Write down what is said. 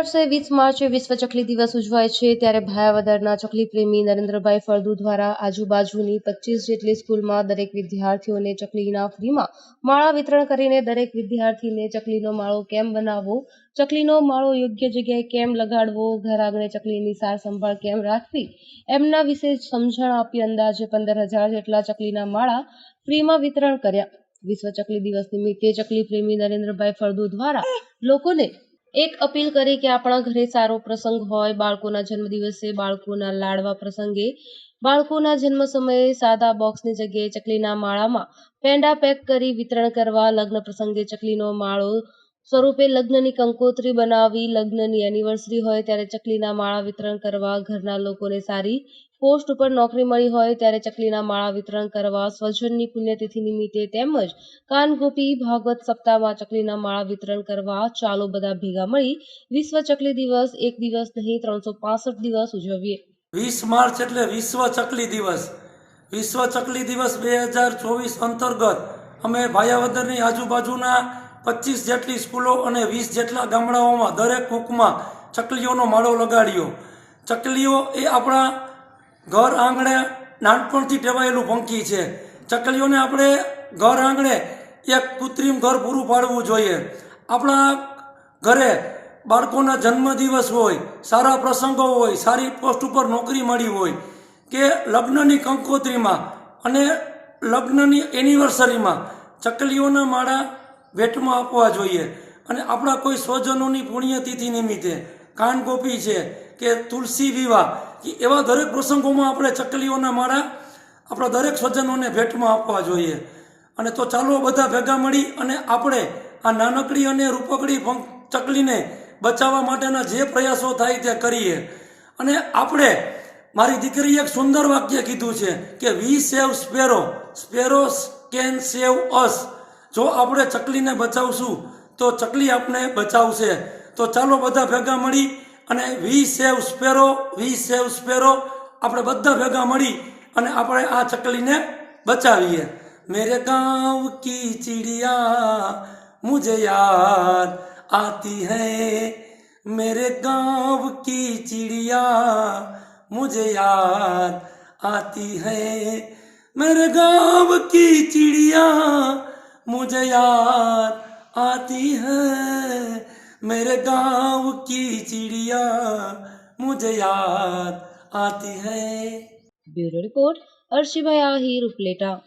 વર્ષે 20 માર્ચે વિશ્વ ચકલી દિવસ ઉજવાય છે ત્યારે ભાયાવદરના ચકલી પ્રેમી નરેન્દ્રભાઈ ફળદુ દ્વારા આજુબાજુની 25 જેટલી સ્કૂલમાં દરેક વિદ્યાર્થીઓને ચકલીના ફ્રીમાં માળા વિતરણ કરીને દરેક વિદ્યાર્થીને ચકલીનો માળો કેમ બનાવવો, ચકલીનો માળો યોગ્ય જગ્યાએ કેમ લગાડવો, ઘર આંગણે ચકલીની સાર સંભાળ કેમ રાખવી એમના વિશે સમજણ આપી અંદાજે 15,000 જેટલા ચકલીના માળા ફ્રીમાં વિતરણ કર્યા। વિશ્વ ચકલી દિવસ નિમિત્તે ચકલી પ્રેમી નરેન્દ્રભાઈ ફળદુ દ્વારા લોકોને એક અપીલ કરી કે આપણા ઘરે સારો પ્રસંગ હોય, બાળકોના જન્મદિવસે, બાળકોના લાડવા પ્રસંગે, બાળકોના જન્મ સમયે સાદા બોક્સની જગ્યાએ ચકલીના માળામાં પેંડા પેક કરી વિતરણ કરવા, લગ્ન પ્રસંગે ચકલીનો માળો સ્વરૂપે લગ્નની કંકોત્રી બનાવી, લગ્નની એનિવર્સરી હોય ત્યારે ચકલીના માળા વિતરણ કરવા, ઘરના લોકોને સારી પોસ્ટ ઉપર નોકરી મળી હોય ત્યારે ચકલીના માળા વિતરણ કરવા, સ્વજનની પુણ્યતિથિ નિમિત્તે તેમજ કાનગોપી ભાગવત સપ્તાહમાં ચકલીના માળા વિતરણ કરવા। ચાલો બધા ભેગા મળી વિશ્વ ચકલી દિવસ એક દિવસ નહીં 365 દિવસ ઉજવીએ। 20 માર્ચ એટલે વિશ્વ ચકલી દિવસ। વિશ્વ ચકલી દિવસ 2024 અંતર્ગત અમે ભાયાવદરની આજુબાજુના 25 જેટલી સ્કૂલો અને 20 જેટલા ગામડાઓમાં દરેક કૂકમાં ચકલીઓનો માળો લગાડ્યો। ચકલીઓ એ આપણા ઘર આંગણે નાનપણથી ટેવાયેલું પંખી છે। ચકલીઓને આપણે ઘર આંગણે એક કૃત્રિમ ઘર પૂરું પાડવું જોઈએ। આપણા ઘરે બાળકોના જન્મદિવસ હોય, સારા પ્રસંગો હોય, સારી પોસ્ટ ઉપર નોકરી મળી હોય કે લગ્નની કંકોત્રીમાં અને લગ્નની એનિવર્સરીમાં ચકલીઓના માળા ભેટમાં આપવા જોઈએ। અને આપણા કોઈ સ્વજનોની પુણ્યતિથિ નિમિત્તે કાનગોપી છે કે તુલસી વિવાહ કે એવા દરેક પ્રસંગોમાં આપણે ચકલીઓના માળા આપણા દરેક સ્વજનોને ભેટમાં આપવા જોઈએ। અને તો ચાલો બધા ભેગા મળી અને આપણે આ નાનકડી અને રૂપકડી ચકલીને બચાવવા માટેના જે પ્રયાસો થાય તે કરીએ। અને આપણે મારી દીકરીએ એક સુંદર વાક્ય કીધું છે કે વી સેવ સ્પેરો, સ્પેરોસ કેન સેવ અસ। જો આપણે ચકલીને બચાવશું તો ચકલી આપણે બચાવશે। તો ચાલો બધા ભેગા મળી અને વી સેવ સ્પેરો, વી સેવ સ્પેરો આપણે બધા ભેગા મળી અને આપણે આ ચકલીને બચાવીએ। मेरे गाँव की चिड़िया मुझे याद आती है, मेरे गाँव की चिड़िया मुझे याद आती है, मेरे गाँव की चिड़िया मुझे याद आती है, मेरे गाँव की चिड़िया मुझे याद आती है। ब्यूरो रिपोर्ट अर्शिभाई आहिर उपलेटा।